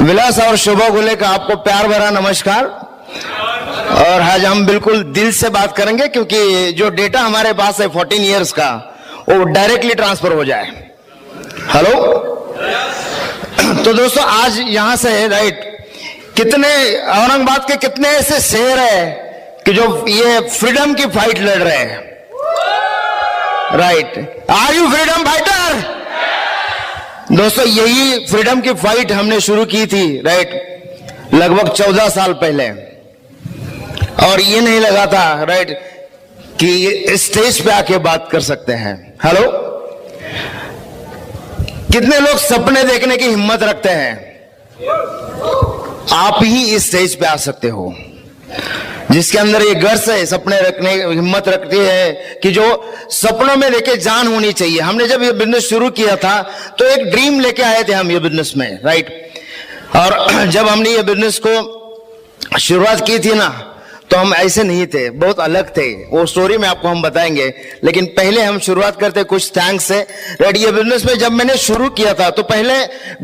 विलास और शुभा गोले का आपको प्यार भरा नमस्कार। और आज हम बिल्कुल दिल से बात करेंगे क्योंकि जो डेटा हमारे पास है 14 इयर्स का वो डायरेक्टली ट्रांसफर हो जाए। हेलो, तो दोस्तों आज यहां से राइट कितने औरंगाबाद के कितने ऐसे शहर है कि जो ये फ्रीडम की फाइट लड़ रहे हैं। Right, are you freedom fighter? दोस्तों यही फ्रीडम की फाइट हमने शुरू की थी राइट लगभग 14 साल पहले, और ये नहीं लगा था राइट कि स्टेज पे आके बात कर सकते हैं। हेलो, कितने लोग सपने देखने की हिम्मत रखते हैं? आप ही इस स्टेज पे आ सकते हो जिसके अंदर ये गर्स है, सपने रखने हिम्मत रखती है कि जो सपनों में लेके जान होनी चाहिए। हमने जब ये बिजनेस शुरू किया था तो एक ड्रीम लेके आए थे हम ये बिजनेस में राइट। और जब हमने ये बिजनेस को शुरुआत की थी ना तो हम ऐसे नहीं थे, बहुत अलग थे। वो स्टोरी में आपको हम बताएंगे, लेकिन पहले हम शुरुआत करते कुछ थैंक्स से राइट। ये बिजनेस में जब मैंने शुरू किया था तो पहले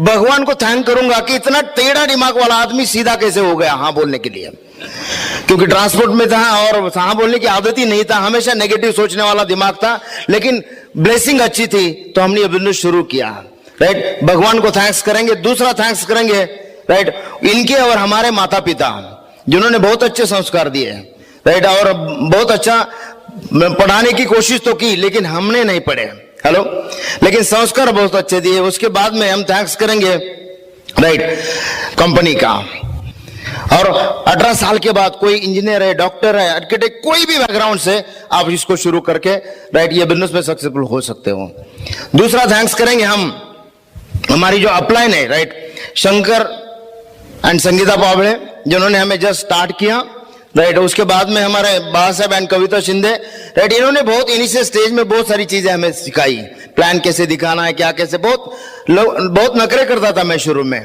भगवान को थैंक करूंगा कि इतना टेढ़ा दिमाग वाला आदमी सीधा कैसे हो गया हाँ बोलने के लिए, क्योंकि ट्रांसपोर्ट में था और हाँ बोलने की आदत ही नहीं था, हमेशा नेगेटिव सोचने वाला दिमाग था। लेकिन ब्लेसिंग अच्छी थी तो हमने ये बिजनेस शुरू किया राइट। भगवान को थैंक्स करेंगे। दूसरा थैंक्स करेंगे राइट इनके और हमारे माता पिता जिन्होंने बहुत अच्छे संस्कार दिए राइट, और बहुत अच्छा पढ़ाने की कोशिश तो की लेकिन हमने नहीं पढ़े। हेलो, लेकिन संस्कार बहुत अच्छे दिए। उसके बाद में हम थैंक्स करेंगे राइट कंपनी का। और 18 साल के बाद कोई इंजीनियर है, डॉक्टर है, आर्किटेक्ट, कोई भी बैकग्राउंड से आप इसको शुरू करके राइट ये बिजनेस में सक्सेसफुल हो सकते हो। दूसरा थैंक्स करेंगे हम हमारी जो अपलाइन है राइट शंकर एंड संगीता पावड़े जिन्होंने हमें जस्ट स्टार्ट किया राइट। उसके बाद में हमारे बाबा साहब एंड कविता शिंदे राइट, इन्होंने बहुत इनिशियल स्टेज में बहुत सारी चीजें हमें सिखाई। प्लान कैसे दिखाना है, क्या कैसे, बहुत नखरे करता था मैं शुरू में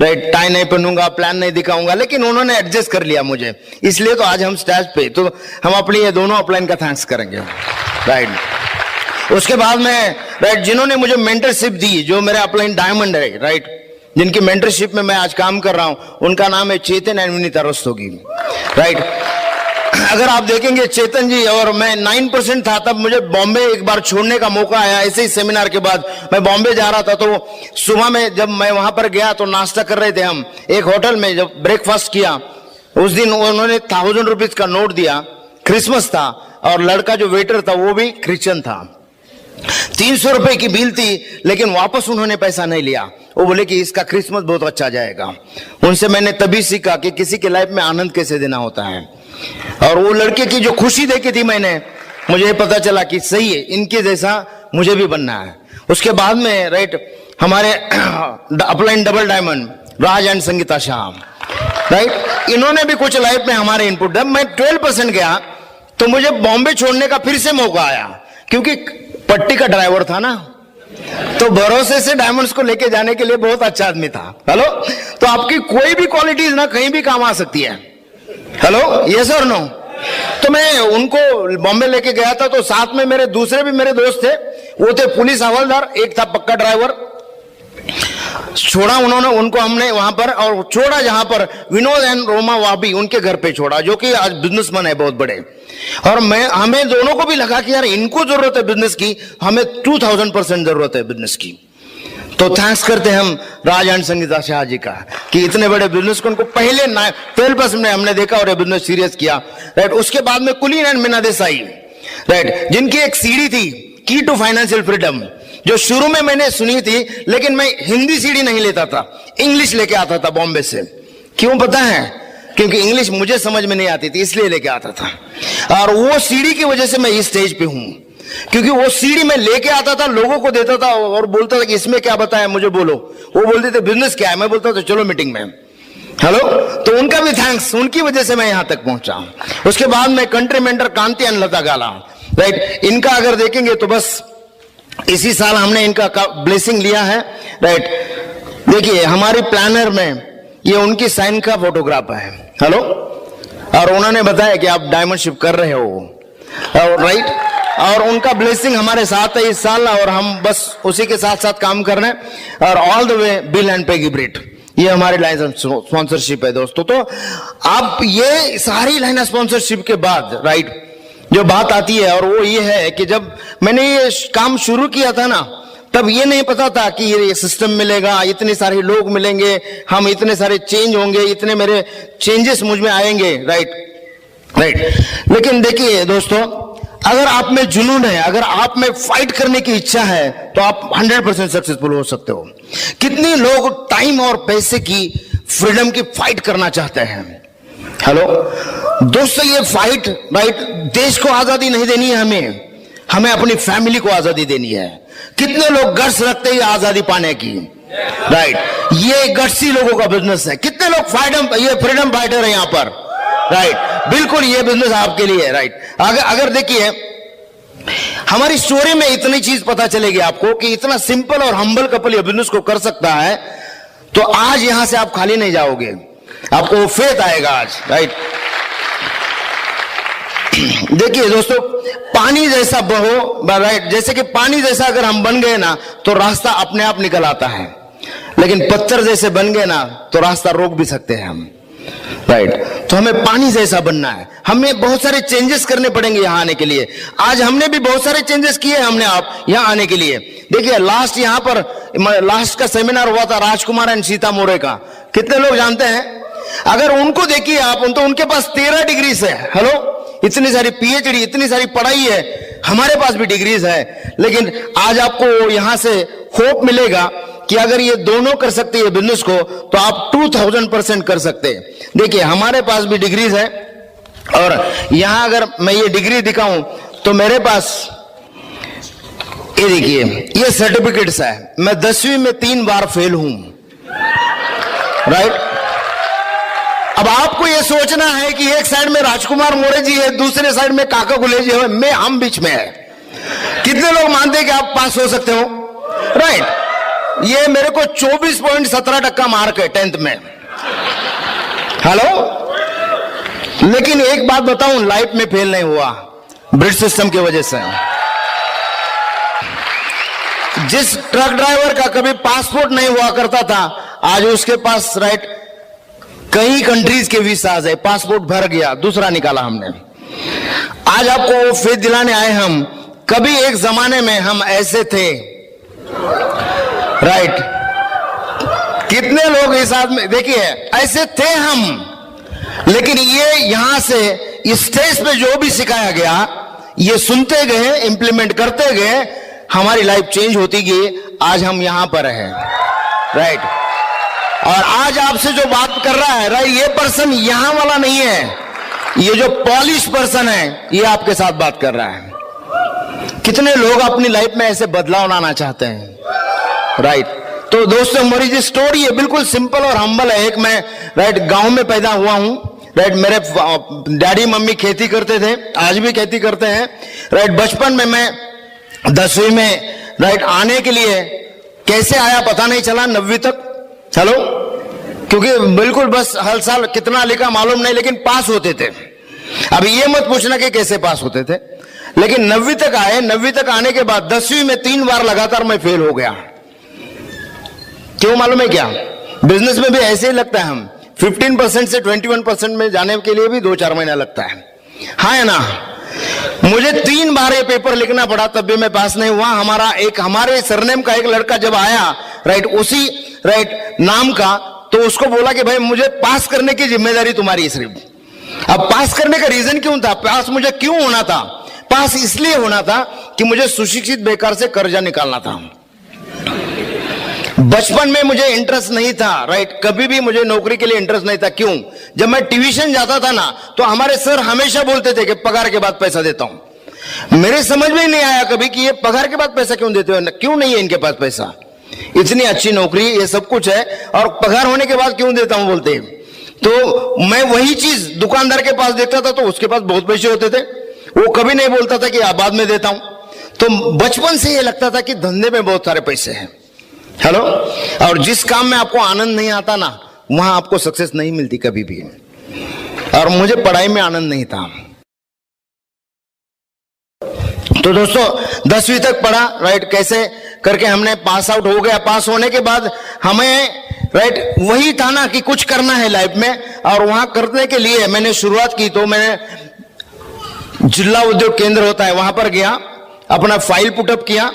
राइट। टाई नहीं पहनूंगा, प्लान नहीं दिखाऊंगा, लेकिन उन्होंने एडजस्ट कर लिया मुझे, इसलिए तो आज हम स्टेज पे। तो हम अपनी ये दोनों अपलाइन का थैंक्स करेंगे राइट। उसके बाद में राइट जिन्होंने मुझे मेंटरशिप दी, जो मेरे अपलाइन डायमंड है राइट, जिनकी मेंटरशिप में मैं आज काम कर रहा हूं, उनका नाम है चेतन एंड विनीता रस्तोगी राइट। अगर आप देखेंगे चेतन जी और मैं 9% था तब मुझे बॉम्बे एक बार छोड़ने का मौका आया। ऐसे ही सेमिनार के बाद मैं बॉम्बे जा रहा था तो सुबह में जब मैं वहां पर गया तो नाश्ता कर रहे थे हम एक होटल में। जब ब्रेकफास्ट किया उस दिन उन्होंने 1000 रुपीज का नोट दिया, क्रिसमस था और लड़का जो वेटर था वो भी क्रिश्चियन था। 300 रुपए की बिल थी लेकिन वापस उन्होंने पैसा नहीं लिया। वो बोले कि इसका क्रिसमस बहुत अच्छा जाएगा। उनसे मैंने तभी सीखा कि किसी के लाइफ में आनंद कैसे देना होता है। और वो लड़के की जो खुशी देखी थी मैंने, मुझे पता चला कि सही है, इनके जैसा मुझे भी बनना है। उसके बाद में राइट हमारे upline double diamond Raj and Sangeeta Shah right, इन्होंने भी कुछ लाइफ में हमारे इनपुट। जब मैं 12% गया तो मुझे बॉम्बे छोड़ने का फिर से मौका आया, क्योंकि पट्टी का ड्राइवर था ना, तो भरोसे से डायमंड्स को लेके जाने के लिए बहुत अच्छा आदमी था। हेलो, तो आपकी कोई भी क्वालिटीज ना कहीं भी काम आ सकती है। हेलो, यस और नो? तो मैं उनको बॉम्बे लेके गया था तो साथ में मेरे दूसरे भी मेरे दोस्त थे, वो थे पुलिस हवलदार, एक था पक्का ड्राइवर। छोड़ा उन्होंने उनको हमने वहां पर, और छोड़ा जहां पर विनोद एंड रोमा वाबी उनके घर पे छोड़ा, जो कि आज बिजनेसमैन है बहुत बड़े। और हमें दोनों को भी लगा कि यार इनको जरूरत है बिजनेस की, हमें 2000% जरूरत है बिजनेस की। तो थैंक्स करते हैं हम राज एंड संगीता शाह जी का कि इतने बड़े बिजनेस को उनको पहले 12% में हमने देखा और ये बिजनेस सीरियस किया राइट। उसके बाद में कुलीन एंड मीना देसाई राइट, जिनकी एक सीढ़ी थी की टू फाइनेंशियल फ्रीडम, जो शुरू में मैंने सुनी थी, लेकिन मैं हिंदी सीढ़ी नहीं लेता था, इंग्लिश लेके आता था बॉम्बे से। क्यों पता है? क्योंकि इंग्लिश मुझे समझ में नहीं आती थी, इसलिए लेके आता था। और वो सीढ़ी की वजह से मैं इस स्टेज पे हूं, क्योंकि वो सीढ़ी में लेके आता था, लोगों को देता था और बोलता था कि इसमें क्या बताया मुझे बोलो। वो बोलते थे बिजनेस क्या है, मैं बोलता था चलो मीटिंग में। हेलो, तो उनका भी थैंक्स, उनकी वजह से मैं यहां तक पहुंचा। उसके बाद में country mentor Kanti and Lata gala right, इनका अगर देखेंगे तो बस इसी साल हमने इनका ब्लेसिंग लिया है राइट। देखिए हमारी प्लानर में ये उनकी साइन का फोटोग्राफ है। हेलो, और उन्होंने बताया कि आप डायमंडशिप कर रहे हो राइट, और उनका ब्लेसिंग हमारे साथ है इस साल, और हम बस उसी के साथ साथ काम कर रहे हैं। और all the way Bill and Peggy Britt, ये हमारी लाइन स्पॉन्सरशिप है दोस्तों। तो आप ये सारी लाइन स्पॉन्सरशिप के बाद राइट जो बात आती है, और वो ये है कि जब मैंने ये काम शुरू किया था ना, तब ये नहीं पता था कि ये सिस्टम मिलेगा, इतने सारे लोग मिलेंगे, हम इतने सारे चेंज होंगे, इतने मेरे चेंजेस मुझ में आएंगे, राइट। लेकिन देखिए दोस्तों, अगर आप में जुनून है, अगर आप में फाइट करने की इच्छा है, तो आप 100% सक्सेसफुल हो सकते हो। कितने लोग टाइम और पैसे की फ्रीडम की फाइट करना चाहते हैं? हेलो दोस्तों, ये फाइट राइट, देश को आजादी नहीं देनी है हमें अपनी फैमिली को आजादी देनी है। कितने लोग गट्स रखते हैं आजादी पाने की, राइट? ये गट्सी लोगों का बिजनेस है। कितने लोग फ्रीडम फाइटर है यहाँ पर, राइट? बिल्कुल ये बिजनेस आपके लिए है, राइट? अगर देखिए हमारी स्टोरी में इतनी चीज पता चलेगी आपको कि इतना सिंपल और हम्बल कपल ये बिजनेस को कर सकता है, तो आज यहां से आप खाली नहीं जाओगे, आपको फेथ आएगा आज, राइट? देखिए दोस्तों, पानी जैसा बहो, राइट? जैसे कि पानी जैसा अगर हम बन गए ना, तो रास्ता अपने आप निकल आता है, लेकिन पत्थर जैसे बन गए ना, तो रास्ता रोक भी सकते हैं हम, राइट? तो हमें पानी जैसा बनना है। हमें बहुत सारे चेंजेस करने पड़ेंगे यहाँ आने के लिए। आज हमने भी बहुत सारे चेंजेस किए हमने आप यहाँ आने के लिए। देखिए लास्ट का सेमिनार हुआ था राजकुमार एंड सीता मोरे का, कितने लोग जानते हैं? अगर उनको देखिए आप, तो उनके पास 13 डिग्रीज है। हेलो, इतनी सारी पीएचडी, इतनी सारी पढ़ाई है, हमारे पास भी डिग्रीज है, लेकिन आज आपको यहां से होप मिलेगा कि अगर ये दोनों कर सकते हैं बिजनेस को, तो आप 2000% कर सकते हैं। देखिए हमारे पास भी डिग्रीज है, और यहां अगर मैं ये डिग्री दिखाऊं तो मेरे पास ये देखिए, ये सर्टिफिकेट्स है। मैं 10वीं में 3 बार फेल हूं, राइट? अब आपको ये सोचना है कि एक साइड में राजकुमार मोरे जी है, दूसरे साइड में काका गुले जी है, हम बीच में है। कितने लोग मानते हैं कि आप पास हो सकते हो, राइट? ये मेरे को 24.17% मार्क है 10th में। हेलो, लेकिन एक बात बताऊं, लाइफ में फेल नहीं हुआ, ब्रिज सिस्टम की वजह से। जिस ट्रक ड्राइवर का कभी पासपोर्ट नहीं हुआ करता था, आज उसके पास राइट कई कंट्रीज के वीसाज है, पासपोर्ट भर गया, दूसरा निकाला हमने। आज आपको फेथ दिलाने आए हम। कभी एक जमाने में हम ऐसे थे, राइट? कितने लोग इस साथ में, देखिए ऐसे थे हम, लेकिन ये यहां से इस स्टेज पे जो भी सिखाया गया, ये सुनते गए, इंप्लीमेंट करते गए, हमारी लाइफ चेंज होती गई। आज हम यहां पर हैं, राइट? और आज आपसे जो बात कर रहा है, राइट, ये पर्सन यहां वाला नहीं है, ये जो पॉलिश पर्सन है, ये आपके साथ बात कर रहा है। कितने लोग अपनी लाइफ में ऐसे बदलाव लाना चाहते हैं, राइट? तो दोस्तों, हमारी जो स्टोरी है बिल्कुल सिंपल और हम्बल है। एक मैं राइट गांव में पैदा हुआ हूं, राइट? मेरे डैडी मम्मी खेती करते थे, आज भी खेती करते हैं, राइट? बचपन में मैं 10वीं में राइट आने के लिए कैसे आया पता नहीं चला, 9वीं तक। हेलो, क्योंकि बिल्कुल बस हर साल कितना लिखा मालूम नहीं, लेकिन पास होते थे। अब ये मत पूछना कि कैसे पास होते थे, लेकिन 9वीं तक आए। 9वीं तक आने के बाद 10वीं में 3 बार लगातार मैं फेल हो गया। क्यों मालूम है क्या? बिजनेस में भी ऐसे ही लगता है, हम 15% से 21% में जाने के लिए भी 2-4 महीना लगता है, हाँ है ना? मुझे 3 बार ये पेपर लिखना पड़ा, तब भी मैं पास नहीं हुआ। हमारे सरनेम का एक लड़का जब आया, राइट, उसी राइट नाम का, तो उसको बोला कि भाई मुझे पास करने की जिम्मेदारी तुम्हारी है सिर्फ। अब पास करने का रीजन क्यों था? पास मुझे क्यों होना था? पास इसलिए होना था कि मुझे सुशिक्षित बेकार से कर्जा निकालना था। बचपन में मुझे इंटरेस्ट नहीं था, राइट? कभी भी मुझे नौकरी के लिए इंटरेस्ट नहीं था। क्यों? जब मैं ट्यूशन जाता था ना, तो हमारे सर हमेशा बोलते थे कि पगार के बाद पैसा देता हूं। मेरे समझ में ही नहीं आया कभी कि ये पगार के बाद पैसा क्यों देते हो, क्यों नहीं है इनके पास पैसा, इतनी अच्छी नौकरी, ये सब कुछ है, और पगार होने के बाद क्यों देता हूं बोलते हैं। तो मैं वही चीज दुकानदार के पास देखता था, तो उसके पास बहुत पैसे होते थे, वो कभी नहीं बोलता था कि बाद में देता हूं। तो बचपन से ये लगता था कि धंधे में बहुत सारे पैसे हैं। हेलो, और जिस काम में आपको आनंद नहीं आता ना, वहां आपको सक्सेस नहीं मिलती कभी भी। और मुझे पढ़ाई में आनंद नहीं था। तो दोस्तों 10वीं तक पढ़ा, राइट? कैसे करके हमने पास आउट हो गया। पास होने के बाद हमें राइट वही था ना कि कुछ करना है लाइफ में, और वहां करने के लिए मैंने शुरुआत की। तो मैंने जिला उद्योग केंद्र होता है वहां पर गया, अपना फाइल पुटअप किया।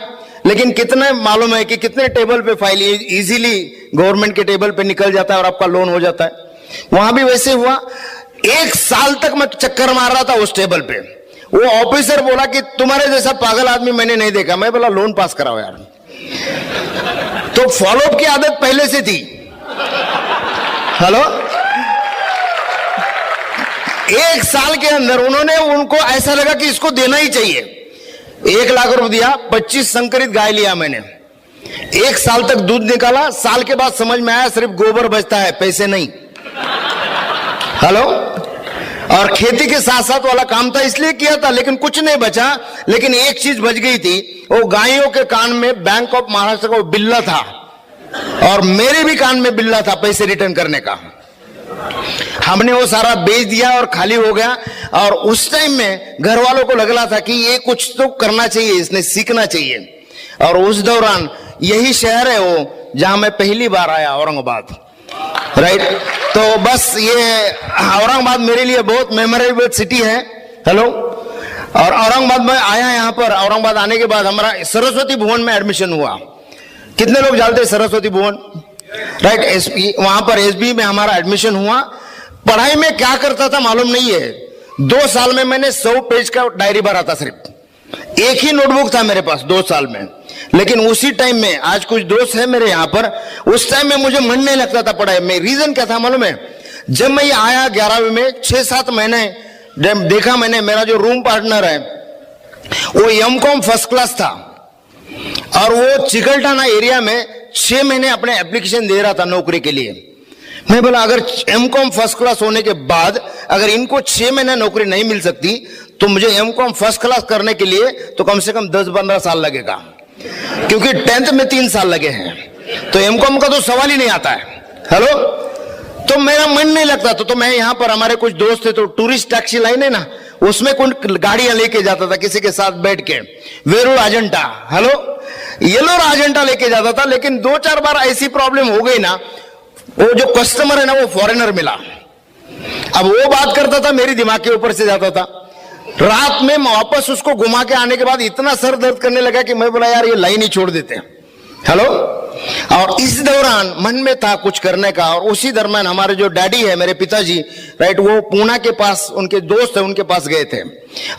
लेकिन कितने मालूम है कि कितने टेबल पे फाइल इजीली गवर्नमेंट के टेबल पे निकल जाता है और आपका लोन हो जाता है। वहां भी वैसे हुआ। 1 साल तक मैं चक्कर मार रहा था उस टेबल पे। वो ऑफिसर बोला कि तुम्हारे जैसा पागल आदमी मैंने नहीं देखा। मैं बोला लोन पास कराओ यार। तो फॉलोअप की आदत पहले से थी। हेलो, 1 साल के अंदर उन्होंने, उनको ऐसा लगा कि इसको देना ही चाहिए। 1 लाख रुपए दिया, 25 संकरित गाय लिया मैंने। 1 साल तक दूध निकाला। साल के बाद समझ में आया सिर्फ गोबर बचता है, पैसे नहीं। हेलो, और खेती के साथ साथ वाला काम था इसलिए किया था, लेकिन कुछ नहीं बचा। लेकिन एक चीज बच गई थी, वो गायों के कान में बैंक ऑफ महाराष्ट्र का बिल्ला था, और मेरे भी कान में बिल्ला था पैसे रिटर्न करने का। हमने वो सारा बेच दिया और खाली हो गया। और उस टाइम में घर वालों को लग रहा था कि ये कुछ तो करना चाहिए, इसने सीखना चाहिए। और उस दौरान यही शहर है वो जहां मैं पहली बार आया, औरंगाबाद। राइट, तो बस ये औरंगाबाद मेरे लिए बहुत मेमोरेबल सिटी है। हेलो, और औरंगाबाद में आया, यहाँ पर औरंगाबाद आने के बाद हमारा सरस्वती भुवन में एडमिशन हुआ। कितने लोग जानते हैं सरस्वती भुवन? राइट, एसपी, वहां पर एसबी में हमारा एडमिशन हुआ। पढ़ाई में क्या करता था मालूम नहीं है। 2 साल में मैंने 100 पेज का डायरी भरा था। सिर्फ एक ही नोटबुक था मेरे पास 2 साल में। लेकिन उसी टाइम में, आज कुछ दोस्त है मेरे यहाँ पर, उस टाइम में मुझे मन नहीं लगता था पढ़ाई में। रीजन क्या था मालूम है? जब मैं ये आया 11वीं में, 6-7 महीने देखा मैंने, मेरा जो रूम पार्टनर है वो एमकॉम फर्स्ट क्लास था, और वो चिकलठाना एरिया में 6 महीने अपने एप्लीकेशन दे रहा था नौकरी के लिए। मैं बोला अगर एमकॉम फर्स्ट क्लास होने के बाद अगर इनको 6 महीने नौकरी नहीं मिल सकती, तो मुझे एमकॉम फर्स्ट क्लास करने के लिए तो कम से कम 10-15 साल लगेगा, क्योंकि 10th में 3 साल लगे हैं। तो एमकॉम का तो सवाल ही नहीं आता है। हेलो, तो मेरा मन नहीं लगता। तो मैं यहाँ पर, हमारे कुछ दोस्त थे, तो टूरिस्ट टैक्सी लाइन है ना, उसमें कुछ गाड़ियां लेके जाता था किसी के साथ बैठ के, वेरूर अजंता, हेलो, येलोर अजंता लेके जाता था। लेकिन 2-4 बार ऐसी प्रॉब्लम हो गई ना, वो जो कस्टमर है ना वो फॉरेनर मिला। अब वो बात करता था, मेरी दिमाग के ऊपर से जाता था। रात में वापस उसको घुमा के आने के बाद इतना सर दर्द करने लगा कि मैं बोला यार ये लाइन ही छोड़ देते हैं। हेलो, और इस दौरान मन में था कुछ करने का। और उसी दरम्यान हमारे जो डैडी है, मेरे पिताजी, राइट, वो पूना के पास, उनके दोस्त है, उनके पास गए थे।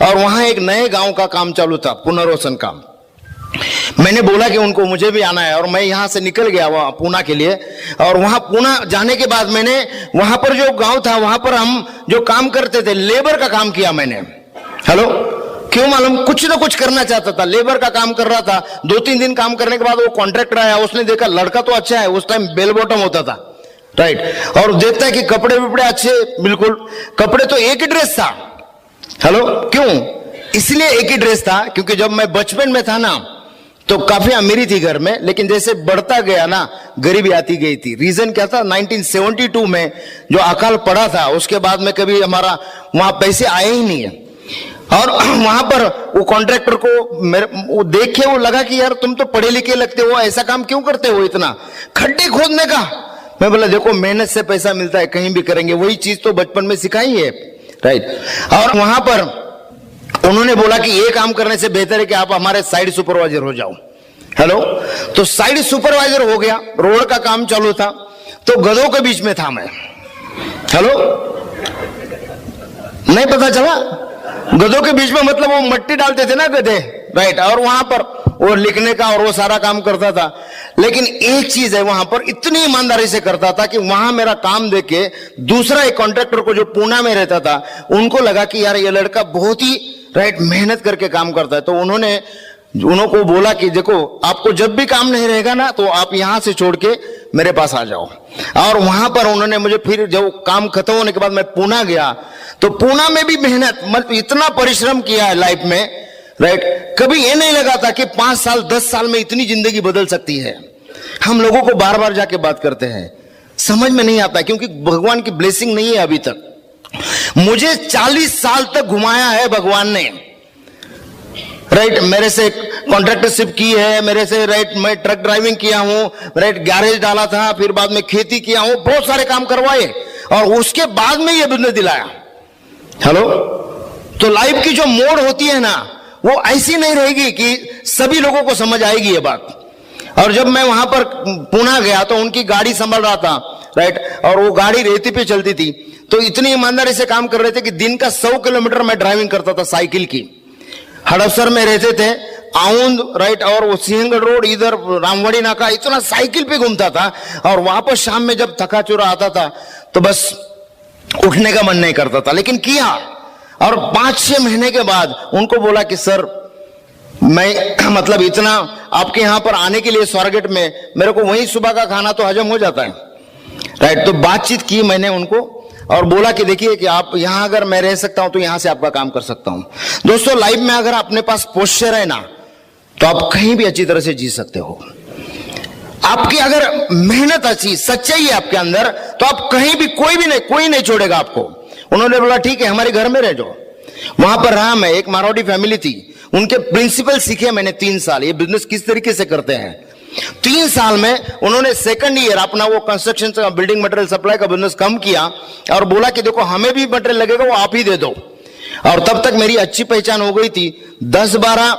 और वहां एक नए गांव का काम चालू था, पुनर्वसन का। मैंने बोला कि उनको मुझे भी आना है, और मैं यहां से निकल गया वहां पूना के लिए। और वहां पूना जाने के बाद मैंने वहां पर जो गांव था वहां पर हम जो काम करते थे, लेबर का काम किया मैंने। हेलो, क्यों मालूम? कुछ ना कुछ करना चाहता था, लेबर का काम कर रहा था। 2-3 दिन काम करने के बाद वो कॉन्ट्रैक्टर आया, उसने देखा लड़का तो अच्छा है, उस टाइम बेल बॉटम होता था, राइट, और देखता है कि कपड़े विपड़े अच्छे, बिल्कुल कपड़े तो एक ही ड्रेस था। हेलो, क्यों? इसलिए एक ही ड्रेस था क्योंकि जब मैं बचपन में था ना तो काफी अमीरी थी घर में, लेकिन जैसे बढ़ता गया ना गरीबी आती गई थी। रीजन क्या था? 1972 में जो अकाल पड़ा था, उसके बाद में कभी हमारा वहां पैसे आए ही नहीं है। और वहां पर वो कॉन्ट्रैक्टर को वो देख के वो लगा कि यार तुम तो पढ़े लिखे लगते हो, ऐसा काम क्यों करते हो, इतना खड्डे खोदने का। मैं बोला देखो मेहनत से पैसा मिलता है, कहीं भी करेंगे, वही चीज तो बचपन में सिखाई है, राइट। और वहां पर उन्होंने बोला कि ये काम करने से बेहतर है कि आप हमारे साइड सुपरवाइजर हो जाओ। हेलो, तो साइड सुपरवाइजर हो गया, रोड का काम चालू था, तो गधों के बीच में था मैं। हेलो, नहीं पता चला? गधों के बीच में मतलब वो मट्टी डालते थे ना गधे, राइट, और वहां पर वो लिखने का और वो सारा काम करता था। लेकिन एक चीज है, वहां पर इतनी ईमानदारी से करता था कि वहां मेरा काम देख के दूसरा एक कॉन्ट्रैक्टर को जो पूना में रहता था, उनको लगा कि यार ये लड़का बहुत ही राइट मेहनत करके काम करता है। तो उनको बोला कि देखो आपको जब भी काम नहीं रहेगा ना तो आप यहां से छोड़ के मेरे पास आ जाओ। और वहां पर उन्होंने मुझे, फिर जब काम खत्म होने के बाद मैं पूना गया, तो पूना में भी मेहनत, मतलब इतना परिश्रम किया है लाइफ में, राइट। कभी ये नहीं लगा था कि 5 साल 10 साल में इतनी जिंदगी बदल सकती है। हम लोगों को बार बार जाके बात करते हैं, समझ में नहीं आता क्योंकि भगवान की ब्लेसिंग नहीं है अभी तक। मुझे 40 साल तक घुमाया है भगवान ने, राइट। मेरे से कॉन्ट्रैक्टरशिप की है मेरे से, राइट, मैं ट्रक ड्राइविंग किया हूं, राइट, गैरेज डाला था, फिर बाद में खेती किया हूं, बहुत सारे काम करवाए और उसके बाद में ये बिजनेस दिलाया। हेलो, तो लाइफ की जो मोड़ होती है ना, वो ऐसी नहीं रहेगी कि सभी लोगों को समझ आएगी ये बात। और जब मैं वहां पर पुणे गया तो उनकी गाड़ी संभाल रहा था, राइट, और वो गाड़ी रेती पे चलती थी, तो इतनी ईमानदारी से काम कर रहे थे कि दिन का 100 किलोमीटर मैं ड्राइविंग करता था साइकिल की। हड़पसर में रहते थे, आउंद, राइट, और वो सिंहगढ़ रोड, इधर रामवाड़ी नाका, इतना साइकिल पे घूमता था। और वापस शाम में जब थका चुरा आता था तो बस उठने का मन नहीं करता था, लेकिन किया। और 5-6 महीने के बाद उनको बोला कि सर, मैं मतलब इतना आपके यहां पर आने के लिए स्वारगेट में मेरे को वही सुबह का खाना तो हजम हो जाता है, राइट। तो बातचीत की मैंने उनको और बोला कि देखिए कि आप यहां अगर मैं रह सकता हूं तो यहां से आपका काम कर सकता हूं। दोस्तों, लाइफ में अगर अपने पास पोस्चर है ना, तो आप कहीं भी अच्छी तरह से जी सकते हो। आपकी अगर मेहनत अच्छी, सच्चाई है आपके अंदर, तो आप कहीं भी, कोई नहीं छोड़ेगा आपको। उन्होंने बोला ठीक है, हमारे घर में रह जाओ। वहां पर रहा मैं, एक मारवाड़ी फैमिली थी, उनके प्रिंसिपल सीखे मैंने 3 साल, ये बिजनेस किस तरीके से करते हैं। 3 साल में उन्होंने सेकंड ईयर अपना वो कंस्ट्रक्शन का, बिल्डिंग मटेरियल सप्लाई का बिजनेस कम किया और बोला कि देखो हमें भी मटेरियल लगेगा, वो आप ही दे दो। और तब तक मेरी अच्छी पहचान हो गई थी। 10-12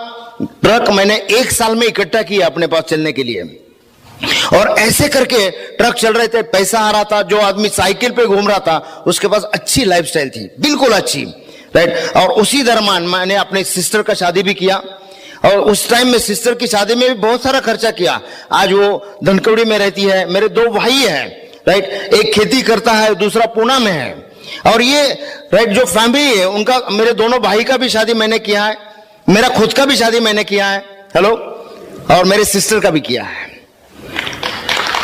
ट्रक मैंने 1 साल में इकट्ठा किया अपने पास चलने के लिए। और ऐसे करके ट्रक चल रहे थे, पैसा आ रहा था। जो आदमी साइकिल पे घूम रहा था उसके पास अच्छी लाइफस्टाइल थी, बिल्कुल अच्छी, राइट। और उसी दरम्यान मैंने अपने सिस्टर का शादी भी किया और उस टाइम में सिस्टर की शादी में भी बहुत सारा खर्चा किया। आज वो धनकवड़ी में रहती है, मेरे 2 भाई हैं, राइट, एक खेती करता है, दूसरा पुणे में है। और ये, राइट, जो फैमिली है उनका, मेरे दोनों भाई का भी शादी मैंने किया है, मेरा खुद का भी शादी मैंने किया है, हेलो, और मेरे सिस्टर का भी किया है,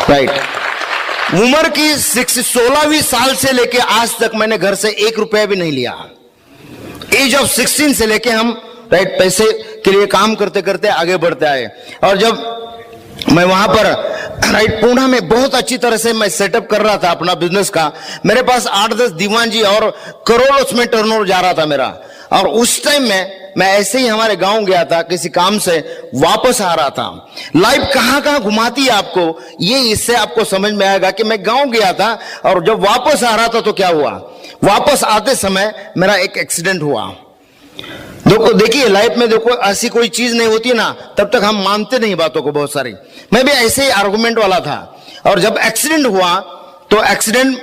राइट। उम्र की 16वीं साल से लेके आज तक मैंने घर से 1 रुपया भी नहीं लिया। एज ऑफ 16 से लेके हम, राइट, पैसे के लिए काम करते करते आगे बढ़ते आए। और जब मैं वहां पर, राइट, पुणे में बहुत अच्छी तरह से मैं सेटअप कर रहा था अपना बिजनेस का, मेरे पास 8-10 दीवान जी और करोड़ों उसमें टर्नओवर जा रहा था मेरा। और उस टाइम में मैं ऐसे ही हमारे गांव गया था, किसी काम से वापस आ रहा था। लाइफ कहां कहां घुमाती है आपको, ये इससे आपको समझ में आएगा कि मैं गांव गया था और जब वापस आ रहा था तो क्या हुआ। वापस आते समय मेरा एक एक्सीडेंट हुआ। देखिए लाइफ में, देखो, ऐसी कोई चीज नहीं होती ना, तब तक हम मानते नहीं बातों को बहुत सारी। मैं भी ऐसे ही आर्गुमेंट वाला था। और जब एक्सीडेंट हुआ तो एक्सीडेंट,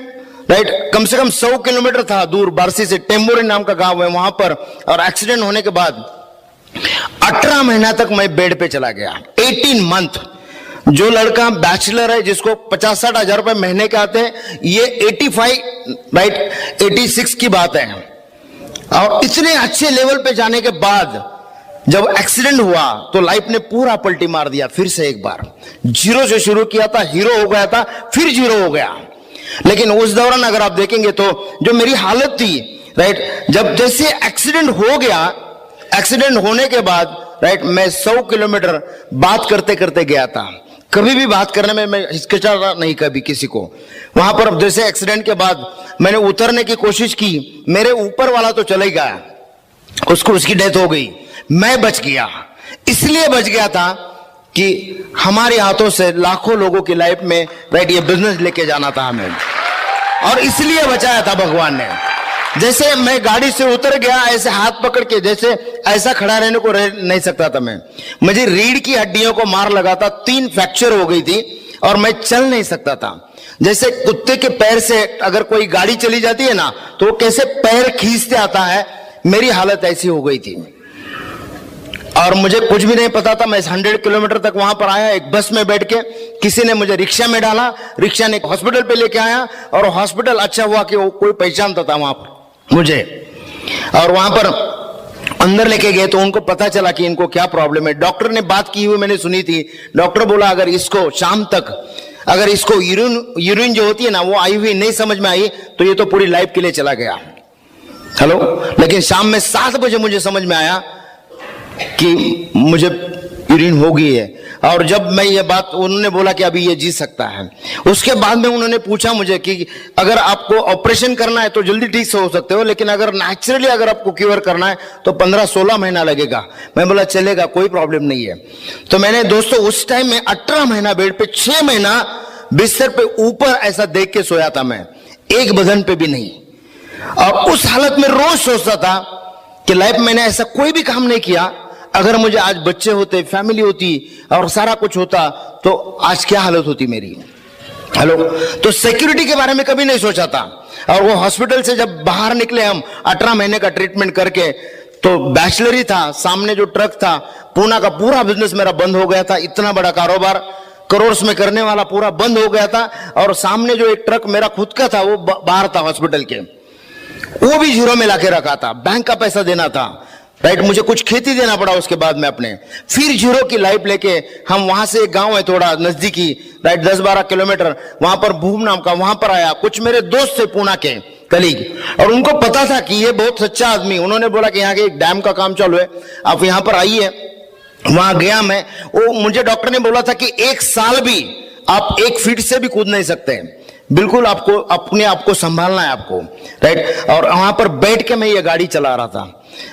राइट, कम से कम 100 किलोमीटर था दूर, बारसी से, टेम्बोरी नाम का गांव है वहां पर। और एक्सीडेंट होने के बाद 18 महीना तक मैं बेड पे चला गया, 18 मंथ। जो लड़का बैचलर है, जिसको 50-60 हजार रुपए महीने के आते हैं, ये 85, राइट, 86 की बात है। और इतने अच्छे लेवल पे जाने के बाद जब एक्सीडेंट हुआ तो लाइफ ने पूरा पलटी मार दिया। फिर से एक बार 0 से शुरू किया था, हीरो हो गया था, फिर 0 हो गया। लेकिन उस दौरान अगर आप देखेंगे तो जो मेरी हालत थी, राइट, जब जैसे एक्सीडेंट हो गया, एक्सीडेंट होने के बाद, राइट, मैं 100 किलोमीटर बात करते करते गया था। कभी भी बात करने में मैं हिचकिचाता नहीं कभी किसी को। वहां पर जैसे एक्सीडेंट के बाद मैंने उतरने की कोशिश की, मेरे ऊपर वाला तो चले गया, उसकी डेथ हो गई, मैं बच गया। इसलिए बच गया था कि हमारे हाथों से लाखों लोगों की लाइफ में, राइट, ये बिजनेस लेके जाना था हमें, और इसलिए बचाया था भगवान ने। जैसे मैं गाड़ी से उतर गया, ऐसे हाथ पकड़ के, जैसे ऐसा खड़ा रहने को रह नहीं सकता था मैं। मुझे रीढ़ की हड्डियों को मार लगा था, 3 फ्रैक्चर हो गई थी और मैं चल नहीं सकता था। जैसे कुत्ते के पैर से अगर कोई गाड़ी चली जाती है ना, तो वो कैसे पैर खींचते आता है, मेरी हालत ऐसी हो गई थी। और मुझे कुछ भी नहीं पता था। मैं 100 किलोमीटर तक वहां पर आया, एक बस में बैठ के, किसी ने मुझे रिक्शा में डाला, रिक्शा ने हॉस्पिटल पे लेके आया, और हॉस्पिटल अच्छा हुआ कि वो कोई पहचानता था वहां पर मुझे। और वहां पर अंदर लेके गए तो उनको पता चला कि इनको क्या प्रॉब्लम है। डॉक्टर ने बात की हुई मैंने सुनी थी। डॉक्टर बोला अगर इसको शाम तक, अगर इसको यूरिन जो होती है ना, वो आई हुई नहीं समझ में आई तो ये तो पूरी लाइफ के लिए चला गया। हेलो, लेकिन शाम में 7 बजे मुझे समझ में आया कि मुझे यूरिन हो गई है। और जब मैं ये बात, उन्होंने बोला कि अभी ये जी सकता है। उसके बाद में उन्होंने पूछा मुझे कि अगर आपको ऑपरेशन करना है तो जल्दी ठीक से हो सकते हो, लेकिन अगर नेचुरली अगर आपको क्योर करना है तो 15-16 महीना लगेगा। मैं बोला चलेगा, कोई प्रॉब्लम नहीं है। तो मैंने दोस्तों उस टाइम में 18 महीना बेड पे, 6 महीना बिस्तर पे ऊपर ऐसा देख के सोया था मैं, एक बदन पे भी नहीं। और उस हालत में रोज सोचता था कि लाइफ में मैंने ऐसा कोई भी काम नहीं किया, अगर मुझे आज बच्चे होते, फैमिली होती और सारा कुछ होता तो आज क्या हालत होती मेरी। हेलो, तो सिक्योरिटी के बारे में कभी नहीं सोचा था। और वो हॉस्पिटल से जब बाहर निकले हम 18 महीने का ट्रीटमेंट करके, तो बैचलर ही था, सामने जो ट्रक था, पूना का पूरा बिजनेस मेरा बंद हो गया था। इतना बड़ा कारोबार करोड़ में करने वाला पूरा बंद हो गया था। और सामने जो एक ट्रक मेरा खुद का था वो बाहर था हॉस्पिटल के, वो भी जीरो में लाके रखा था। बैंक का पैसा देना था, राइट, मुझे कुछ खेती देना पड़ा उसके बाद में अपने। फिर जीरो की लाइफ लेके हम वहां से, एक गांव है थोड़ा नजदीकी, राइट, 10-12 किलोमीटर, वहां पर भूम नाम का, वहां पर आया। कुछ मेरे दोस्त थे पूना के कलीग, और उनको पता था कि ये बहुत सच्चा आदमी। उन्होंने बोला कि यहाँ के एक डैम का काम चालू है, आप यहाँ पर आइए। वहां गया मैं। वो मुझे डॉक्टर ने बोला था कि 1 साल भी आप 1 फीट से भी कूद नहीं सकते, बिल्कुल आपको अपने आप को संभालना है आपको, राइट। और वहां पर बैठ के मैं ये गाड़ी चला रहा था,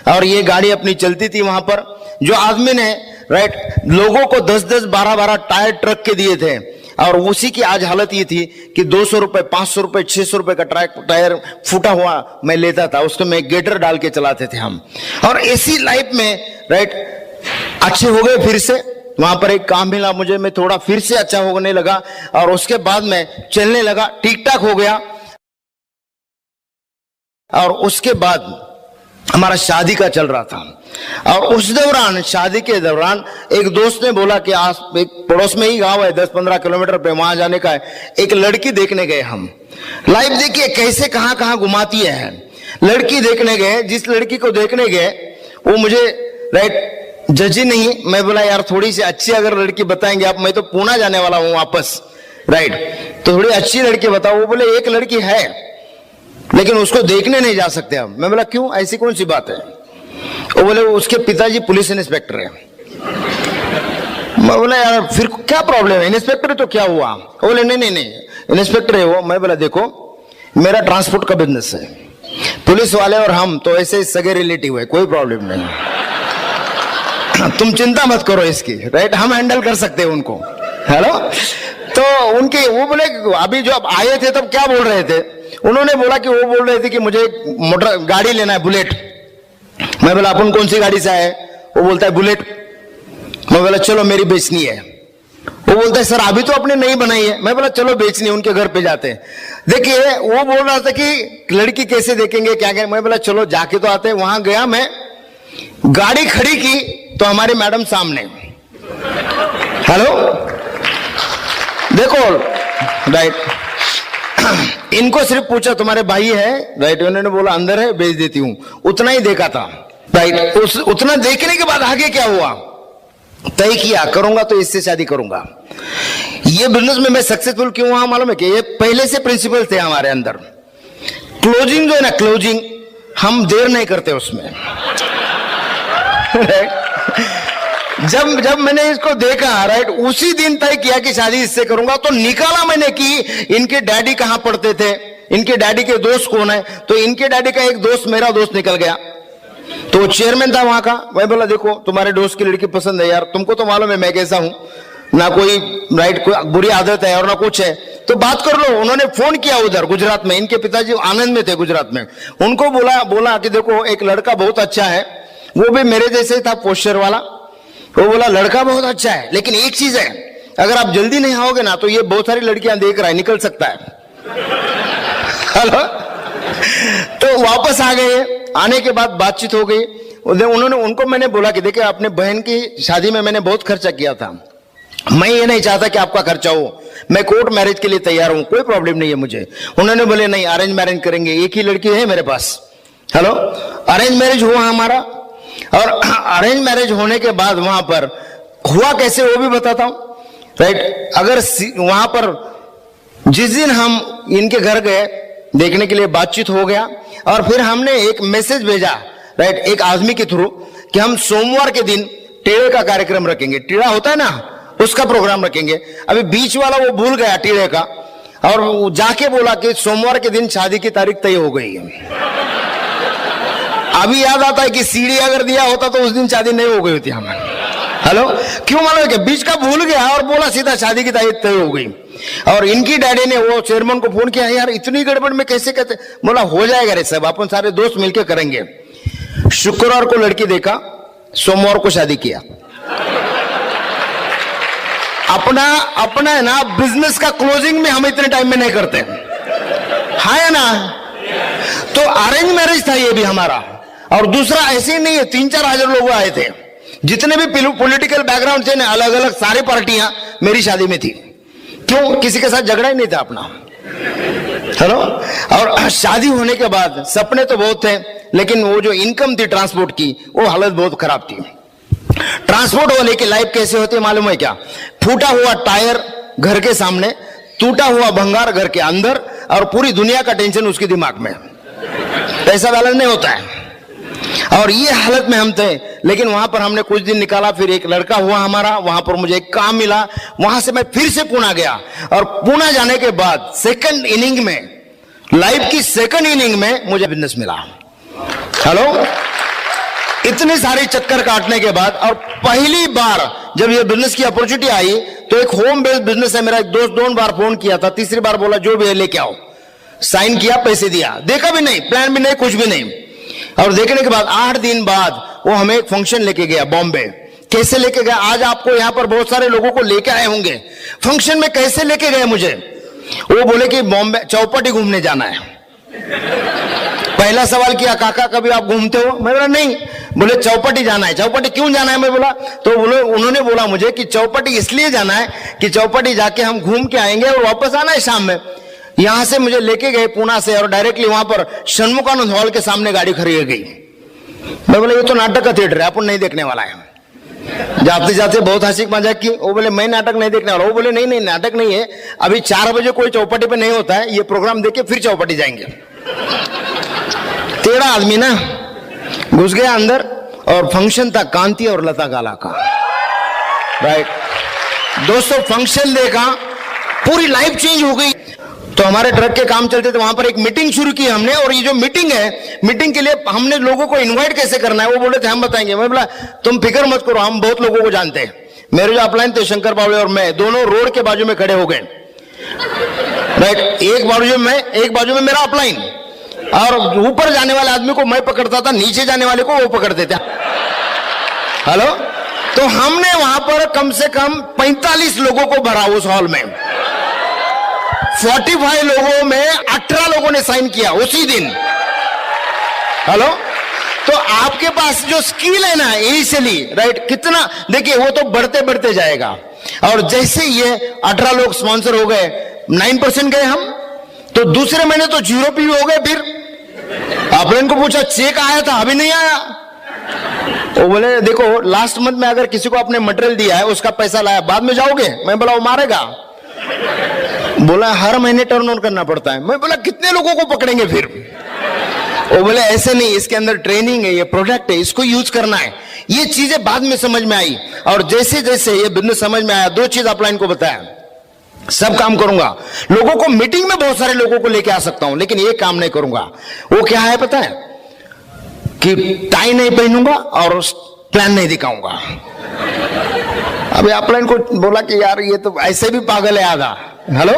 और ये गाड़ी अपनी चलती थी। वहां पर जो आदमी ने, राइट, लोगों को 10-10, 12-12 टायर ट्रक के दिए थे, और उसी की आज हालत ये थी कि 200 रुपए, 500 रुपए, 600 रुपए का टायर फूटा हुआ मैं लेता था, उसको मैं गेटर डाल के चलाते थे हम। और ऐसी लाइफ में, राइट, अच्छे हो गए। फिर से वहां पर एक काम मिला मुझे, मैं थोड़ा फिर से अच्छा होने लगा, और उसके बाद में चलने लगा, ठीक ठाक हो गया। और उसके बाद हमारा शादी का चल रहा था, और उस दौरान, शादी के दौरान, एक दोस्त ने बोला कि आज एक पड़ोस में ही गांव है 10-15 किलोमीटर पे, वहां जाने का है। एक लड़की देखने गए हम। लाइफ देखिए कैसे कहां कहां घुमाती है। लड़की देखने गए, जिस लड़की को देखने गए वो मुझे, राइट, जज ही नहीं। मैं बोला यार थोड़ी सी अच्छी अगर लड़की बताएंगे आप, मैं तो पूना जाने वाला हूं वापस, राइट, तो थोड़ी अच्छी लड़की बताओ। वो बोले एक लड़की है लेकिन उसको देखने नहीं जा सकते हम। मैं बोला क्यों, ऐसी कौन सी बात है? वो बोले उसके पिताजी पुलिस इंस्पेक्टर है। मैं बोला यार फिर क्या प्रॉब्लम है, इंस्पेक्टर तो क्या हुआ? वो बोले नहीं नहीं नहीं इंस्पेक्टर है वो। मैं बोला देखो मेरा ट्रांसपोर्ट का बिजनेस है, पुलिस वाले और हम तो ऐसे सगे रिलेटिव है, कोई प्रॉब्लम नहीं, तुम चिंता मत करो इसकी, राइट, हम हैंडल कर सकते हैं उनको। हेलो, तो उनके वो बोले अभी जो आप आए थे तब क्या बोल रहे थे? उन्होंने बोला कि वो बोल रहे थे कि मुझे मोटर गाड़ी लेना है, बुलेट। मैं बोला अपन कौन सी गाड़ी से आए? वो बोलता है बुलेट। मैं बोला चलो मेरी बेचनी है। वो बोलता है सर अभी तो आपने नहीं बनाई है। मैं बोला चलो बेचनी, उनके घर पे जाते हैं। देखिए वो बोल रहा था कि लड़की कैसे देखेंगे क्या क्या। मैं बोला चलो जाके तो आते हैं। वहां गया मैं, गाड़ी खड़ी की तो हमारी मैडम सामने। हेलो देखो, राइट, इनको सिर्फ पूछा तुम्हारे भाई है, राइट, उन्होंने बोला अंदर है, भेज देती हूं। उतना ही देखा था, राइट। उतना देखने के बाद आगे क्या हुआ, तय किया करूंगा तो इससे शादी करूंगा। ये बिजनेस में मैं सक्सेसफुल क्यों हुआ मालूम है कि ये पहले से प्रिंसिपल थे हमारे अंदर। क्लोजिंग जो है ना, क्लोजिंग हम देर नहीं करते उसमें। जब मैंने इसको देखा, राइट, उसी दिन तय किया कि शादी इससे करूंगा। तो निकाला मैंने कि इनके डैडी कहां पढ़ते थे, इनके डैडी के दोस्त कौन है। तो इनके डैडी का एक दोस्त मेरा दोस्त निकल गया, तो वो चेयरमैन था वहां का। मैं बोला देखो तुम्हारे दोस्त की लड़की पसंद है यार, तुमको तो मालूम है मैं कैसा हूं, ना कोई, राइट, कोई बुरी आदत है और ना कुछ है, तो बात कर लो। उन्होंने फोन किया उधर गुजरात में, इनके पिताजी आनंद में थे गुजरात में। उनको बोला कि देखो एक लड़का बहुत अच्छा है, वो भी मेरे जैसे था, पोस्चर वाला। वो बोला लड़का बहुत अच्छा है, लेकिन एक चीज है, अगर आप जल्दी नहीं आओगे ना तो ये बहुत सारी लड़कियां देख रहा है, निकल सकता है। हेलो, तो वापस आ गए। आने के बाद बातचीत हो गई। उनको मैंने बोला कि देखिए अपने बहन की शादी में मैंने बहुत खर्चा किया था, मैं ये नहीं चाहता कि आपका खर्चा हो, मैं कोर्ट मैरिज के लिए तैयार हूं, कोई प्रॉब्लम नहीं है मुझे। उन्होंने बोले नहीं अरेंज मैरिज करेंगे, एक ही लड़की है मेरे पास। हेलो, अरेंज मैरिज हुआ हमारा। और अरेंज मैरिज होने के बाद वहां पर हुआ कैसे वो भी बताता हूं, राइट। अगर वहां पर जिस दिन हम इनके घर गए देखने के लिए, बातचीत हो गया, और फिर हमने एक मैसेज भेजा, राइट, एक आदमी के थ्रू कि हम सोमवार के दिन टेढ़े का कार्यक्रम रखेंगे। टेढ़ा होता है ना, उसका प्रोग्राम रखेंगे। अभी बीच वाला वो भूल गया टीड़े का, और वो जाके बोला कि सोमवार के दिन शादी की तारीख तय हो गई है। अभी याद आता है कि सीडी अगर दिया होता तो उस दिन शादी नहीं हो गई होती हमारी। हेलो, क्यों मालूम है? बीच का भूल गया और बोला सीधा शादी की तारीख तय हो गई। और इनकी डैडी ने वो चेयरमैन को फोन किया, यार इतनी गड़बड़ में कैसे कहते? बोला हो जाएगा रे सब, अपन सारे दोस्त मिलकर करेंगे। शुक्रवार को लड़की देखा, सोमवार को शादी किया। अपना है ना बिजनेस का क्लोजिंग में हम इतने टाइम में नहीं करते, है ना? तो अरेंज मैरिज था ये भी हमारा। और दूसरा ऐसे ही नहीं है, 3-4 हजार लोग आए थे, जितने भी पॉलिटिकल बैकग्राउंड थे ना, अलग अलग सारी पार्टियां मेरी शादी में थी। क्यों? किसी के साथ झगड़ा ही नहीं था अपना। हेलो, और शादी होने के बाद सपने तो बहुत थे, लेकिन वो जो इनकम थी ट्रांसपोर्ट की, वो हालत बहुत खराब थी। ट्रांसपोर्ट वाले की लाइफ कैसे होती है मालूम है क्या? फूटा हुआ टायर घर के सामने, टूटा हुआ भंगार घर के अंदर, और पूरी दुनिया का टेंशन उसके दिमाग में। पैसा बैलेंस नहीं होता है, और ये हालत में हम थे। लेकिन वहां पर हमने कुछ दिन निकाला, फिर एक लड़का हुआ हमारा, वहां पर मुझे एक काम मिला, वहां से मैं फिर से पुणे गया। और पुणे जाने के बाद सेकंड इनिंग में, लाइफ की सेकंड इनिंग में मुझे बिजनेस मिला। हेलो, इतने सारे चक्कर काटने के बाद, और पहली बार जब ये बिजनेस की अपॉर्चुनिटी आई, तो एक होम बेस्ड बिजनेस है मेरा। एक दोस्त 2 बार फोन किया था, तीसरी बार बोला जो भी है लेके आओ। साइन किया, पैसे दिया, देखा भी नहीं, प्लान भी नहीं, कुछ भी नहीं। और देखने के बाद 8 दिन बाद वो हमें एक फंक्शन लेके गया बॉम्बे। कैसे लेके गया? आज आपको यहां पर बहुत सारे लोगों को लेके आए होंगे। फंक्शन में कैसे लेके गए मुझे? वो बोले कि बॉम्बे चौपाटी घूमने जाना है। पहला सवाल किया, काका कभी आप घूमते हो? मैं बोला नहीं। बोले चौपाटी जाना है। चौपाटी क्यों जाना है? मैं बोला, तो उन्होंने बोला मुझे कि चौपाटी इसलिए जाना है कि चौपाटी जाके हम घूम के आएंगे और वापस आना है शाम में। यहां से मुझे लेके गए पुणे से, और डायरेक्टली वहां पर षणमुखानंद हॉल के सामने गाड़ी खड़ी गई। मैं बोला ये तो नाटक का थिएटर है, अपन नहीं देखने वाला है। जाते जाते बहुत हंसी मजाक की। वो बोले मैं नाटक नहीं देखने वाला। वो बोले नहीं नाटक नहीं है, अभी 4 बजे कोई चौपाटी पे नहीं होता है, ये प्रोग्राम देखे फिर चौपाटी जाएंगे। टेढ़ा आदमी ना, घुस गया अंदर, और फंक्शन था कांति और लता गाला का। राइट दोस्तों, फंक्शन देखा, पूरी लाइफ चेंज हो गई। तो हमारे ट्रक के काम चलते थे, वहां पर एक मीटिंग शुरू की हमने। और ये जो मीटिंग है, मीटिंग के लिए हमने लोगों को इनवाइट कैसे करना है, वो बोले थे हम बताएंगे। मैं बोला तुम फिक्र मत करो, हम बहुत लोगों को जानते हैं। मेरे जो अपलाइन थे शंकर बावड़े और मैं, दोनों रोड के बाजू में खड़े हो गए। राइट, एक बाजू में मेरा अपलाइन, और ऊपर जाने वाले आदमी को मैं पकड़ता था, नीचे जाने वाले को वो पकड़ते थे। हेलो, तो हमने वहां पर कम से कम 45 लोगों को भरा उस हॉल में। 45 लोगों में 18 लोगों ने साइन किया उसी दिन। हेलो, तो आपके पास जो स्किल है ना इनिशियली, राइट, कितना देखिए वो तो बढ़ते बढ़ते जाएगा। और जैसे ये 18 लोग स्पॉन्सर हो गए, 9% गए हम, तो दूसरे महीने तो 0 पे हो गए। फिर आपने इनको पूछा चेक आया था? अभी नहीं आया। वो बोले देखो लास्ट मंथ में अगर किसी को आपने मटेरियल दिया है, उसका पैसा लाया, बाद में जाओगे? मैं बोला वो मारेगा। बोला हर महीने टर्न ओवर करना पड़ता है। मैं बोला कितने लोगों को पकड़ेंगे फिर? वो बोले ऐसे नहीं, इसके अंदर ट्रेनिंग है, ये प्रोडक्ट है, इसको यूज करना है। ये चीजें बाद में समझ में आई। और जैसे जैसे ये बिजनेस समझ में आया, 2 चीज अपलाइन को बताया, सब काम करूंगा। लोगों को मीटिंग में बहुत सारे लोगों को लेके आ सकता हूं, लेकिन ये काम नहीं करूंगा। वो क्या है पता है? कि टाई नहीं पहनूंगा और प्लान नहीं दिखाऊंगा। अभी अपलाइन को बोला कि यार ये तो ऐसे भी पागल है आधा। हेलो,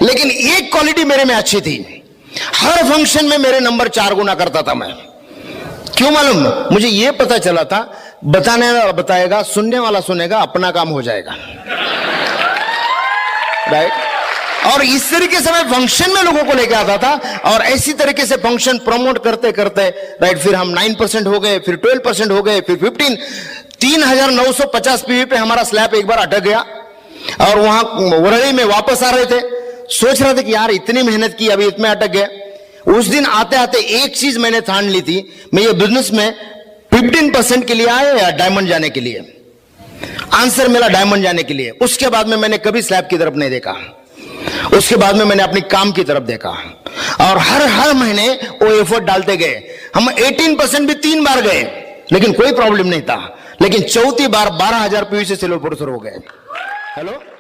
लेकिन एक क्वालिटी मेरे में अच्छी थी, हर फंक्शन में मेरे नंबर 4 गुना करता था मैं। क्यों मालूम? मुझे ये पता चला था बताने वाला बताएगा, सुनने वाला सुनेगा, अपना काम हो जाएगा। राइट, और इस तरीके से मैं फंक्शन में लोगों को लेके आता था, और ऐसी तरीके से फंक्शन प्रमोट करते करते, राइट, फिर हम 9% हो गए, फिर 12% हो गए, फिर 15, 3950 पीवी पे हमारा स्लैब एक बार अटक गया। और वहां वरड़ी में वापस आ रहे थे, सोच रहे थे कि यार इतनी मेहनत की, अभी इतने अटक गए। उस दिन आते आते एक चीज मैंने ठान ली थी, मैं ये बिजनेस में 15% के लिए आया या डायमंड जाने के लिए? आंसर मिला डायमंड जाने के लिए। उसके बाद में मैंने कभी स्लैब की तरफ नहीं देखा। उसके बाद में मैंने अपनी काम की तरफ देखा, और हर महीने वो एफर्ट डालते गए। हम 18% भी 3 बार गए, लेकिन कोई प्रॉब्लम नहीं था। लेकिन चौथी बार 12,000 पीवी से सिल्वर प्रोड्यूसर हो गए। हेलो।